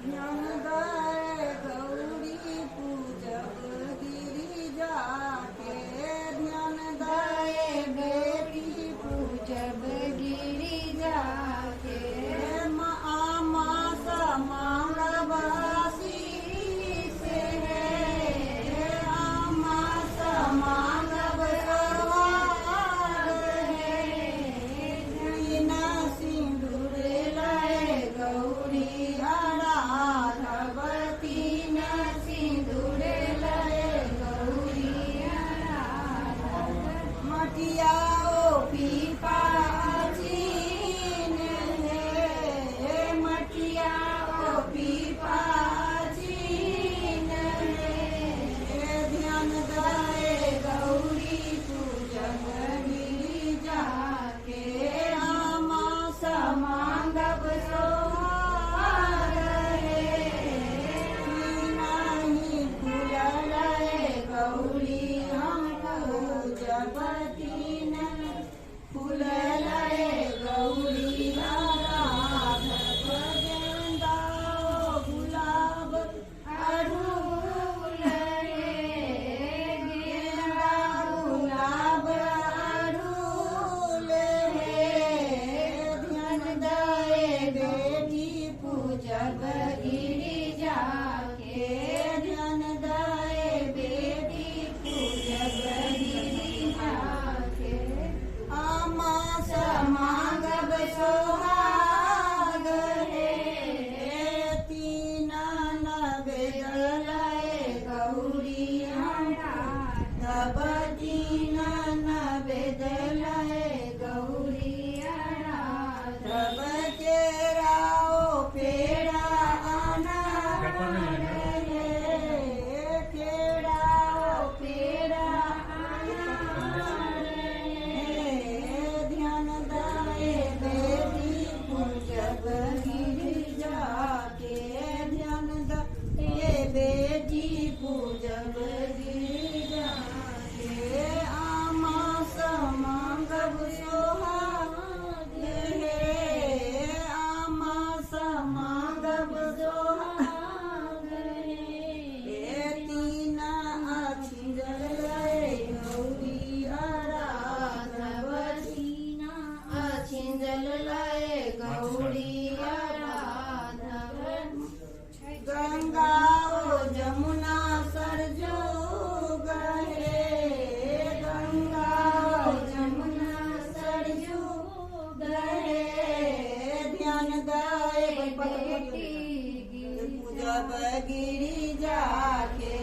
ध्यान गए गौरी पूजब गिरिजा के ध्यान गए बेटी पूजब गिरिजा के आमा समांगवासी से आमा समांगव सवार है बिना सिंदूर लाए गौरी आराधवती न सिंदूर लाए गौरी मटिया ओ पीपा चीन है मटिया ओ पीपा चीन है ध्यान गए गौरी पूजब गिरिजा के आमा समांगव सोहार है नहीं फूल लाए गौरी हम पूजबती न फूल लाए गौरी आराधक गेंदा गुलाब अड़हुल गेंदा गुलाब अड़हुल ध्यान गए बेटी पूजब गिरिजा के ध्यान गए बेटी पूजब गिरिजा के आमा समांगव सोहाग है तीना नवेद लाए गौरी तब तीना नवेद लाए गौरी तब केराओ पेड़ा अनार केराओ पेड़ा अनार ध्यान गए बेटी पूजब गिरिजा के ध्यान गए बेटी पूजब गिरिजा के आमा समांगव सोहाग है आमा समांगव सोहाग है तीना अछिंजल लाए गौरी आराधवती अछिंजल लाए गौरी आराधवती गंगा ओ जमुना सरजू गहे गंगा ओ जमुना सरजू गहे ध्यान गए बेटी पूजब गिरिजा के